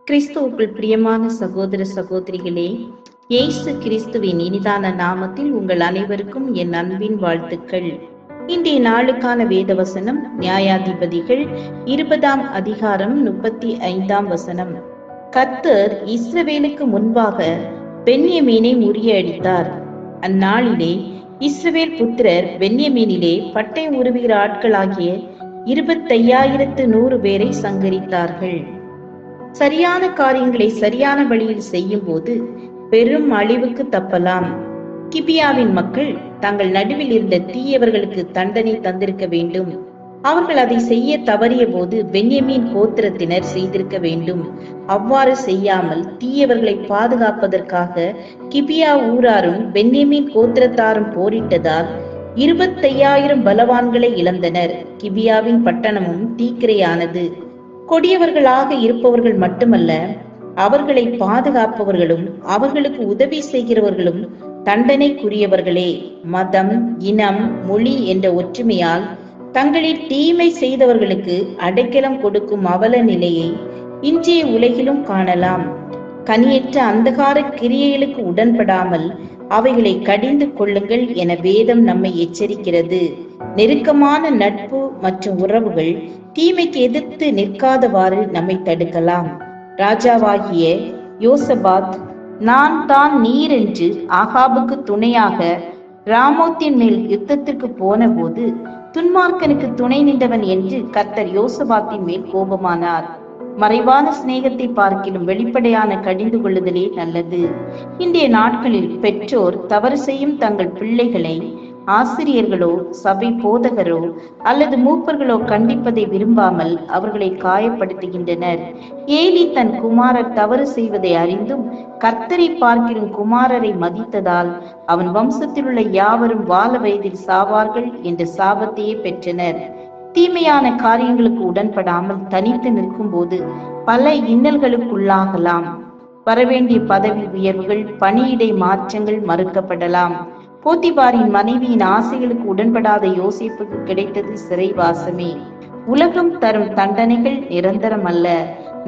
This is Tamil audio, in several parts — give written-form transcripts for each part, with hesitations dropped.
கிறிஸ்துவுக்குள் பிரியமான சகோதர சகோதரிகளே, இயேசு கிறிஸ்துவின் இனிதான நாமத்தில் உங்கள் அனைவருக்கும் என் அன்பின் வாழ்த்துக்கள். இன்றைய நாளுக்கான வேத வசனம் நியாயாதிபதிகள் 20ஆம் அதிகாரம் 35ஆம் வசனம். கர்த்தர் இஸ்ரவேலுக்கு முன்பாக பென்யமீனை முறியடித்தார். அந்நாளிலே இஸ்ரவேல் புத்திரர் பென்யமீனிலே பட்டை உருவுகிற ஆட்களாகிய 25,100 பேரை சங்கரித்தார்கள். சரியான காரியங்களை சரியான வழியில் செய்யும் போது பெரும் அழிவுக்கு தப்பலாம். கிபியாவின் மக்கள் தங்கள் நடுவில் இருந்த தீயவர்களுக்கு தண்டனை தந்திருக்க வேண்டும். அவர்கள் அதை செய்ய தவறிய போது பென்யமீன் கோத்திரத்தினர் செய்திருக்க வேண்டும். அவ்வாறு செய்யாமல் தீயவர்களை பாதுகாப்பதற்காக கிபியா ஊராரும் பென்யமீன் கோத்திரத்தாரும் போரிட்டதால் 25,000 பலவான்களை இழந்தனர். கிபியாவின் பட்டணமும் தீக்கிரையானது. கொடியவர்களாக இருப்பவர்கள் மட்டுமல்ல, அவர்களை பாதுகாப்பவர்களும் அவர்களுக்கு உதவி செய்கிறவர்களும் தண்டனைக்குரியவர்களே. மதம், இனம், மொழி என்ற ஒற்றுமையால் தங்களில் தீமை செய்தவர்களுக்கு அடைக்கலம் கொடுக்கும் அவல நிலையை இன்றைய உலகிலும் காணலாம். கனியற்ற அந்தகார கிரியைகளுக்கு உடன்படாமல் அவைகளை கடிந்து கொள்ளுங்கள் என வேதம் நம்மை எச்சரிக்கிறது. நெருக்கமான நட்பு மற்றும் உறவுகள் தீமைக்கு எதிர்த்து நிற்காதவாறு நம்மை தடுக்கலாம். ராஜாவாகிய யோசபாத் நான் தான் நீர் என்று ஆகாபுக்கு துணையாக ராமோத்தின் மேல் யுத்தத்திற்கு போன போது துன்மார்க்கனுக்கு துணை நின்றவன் என்று கர்த்தர் யோசபாத்தின் மேல் கோபமானார். மறைவான சிநேகத்தை பார்க்கிலும் வெளிப்படையான கடிந்து கொள்ளுதலே நல்லது. இன்றைய நாட்களில் பெற்றோர் தவறு செய்யும் தங்கள் பிள்ளைகளை ஆசிரியர்களோ சபை போதகரோ அல்லது மூப்பர்களோ கண்டிப்பதை விரும்பாமல் அவர்களை காயப்படுத்துகின்றனர். ஏலி தன் குமாரர் தவறு செய்வதை அறிந்தும் கர்த்தரை பார்க்கிலும் குமாரரை மதித்ததால் அவன் வம்சத்தில் உள்ள யாவரும் வால வயதில் சாவார்கள் என்ற சாபத்தையே பெற்றனர். தீமையான காரியங்களுக்கு உடன்படாமல் தனித்து நிற்கும் போது பல இன்னல்களுக்குள்ளாகலாம். வரவேண்டிய பதவி உயர்வுகள், பணியிடை மாற்றங்கள் மறுக்கப்படலாம். போத்திபாரின் மனைவியின் ஆசைகளுக்கு உடன்படாத யோசேப்புக்கு கிடைத்தது சிறைவாசமே. உலகம் தரும் தண்டனைகள் நிரந்தரம் அல்ல.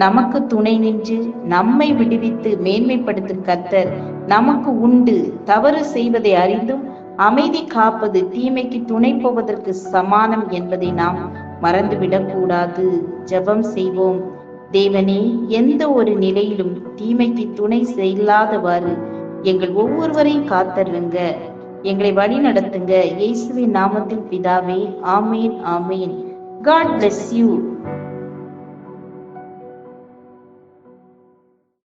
நமக்கு துணை நின்று நம்மை விடுவித்து மேன்மைப்படுத்தும் கர்த்தர் நமக்கு உண்டு. தவறு செய்வதை அறிந்தும் அமைதி காப்பது தீமைக்கு துணை போவதற்கு சமானம் என்பதை நாம் மறந்துவிடக் கூடாது. ஜெபம் செய்வோம். தேவனே, எந்த ஒரு நிலையிலும் தீமைக்கு துணை செய்யாதவாறு எங்கள் ஒவ்வொருவரையும் காத்தருங்க. எங்களை வழி நடத்துங்க. இயேசுவின் நாமத்தில் பிதாவே, ஆமேன், ஆமேன். God bless you.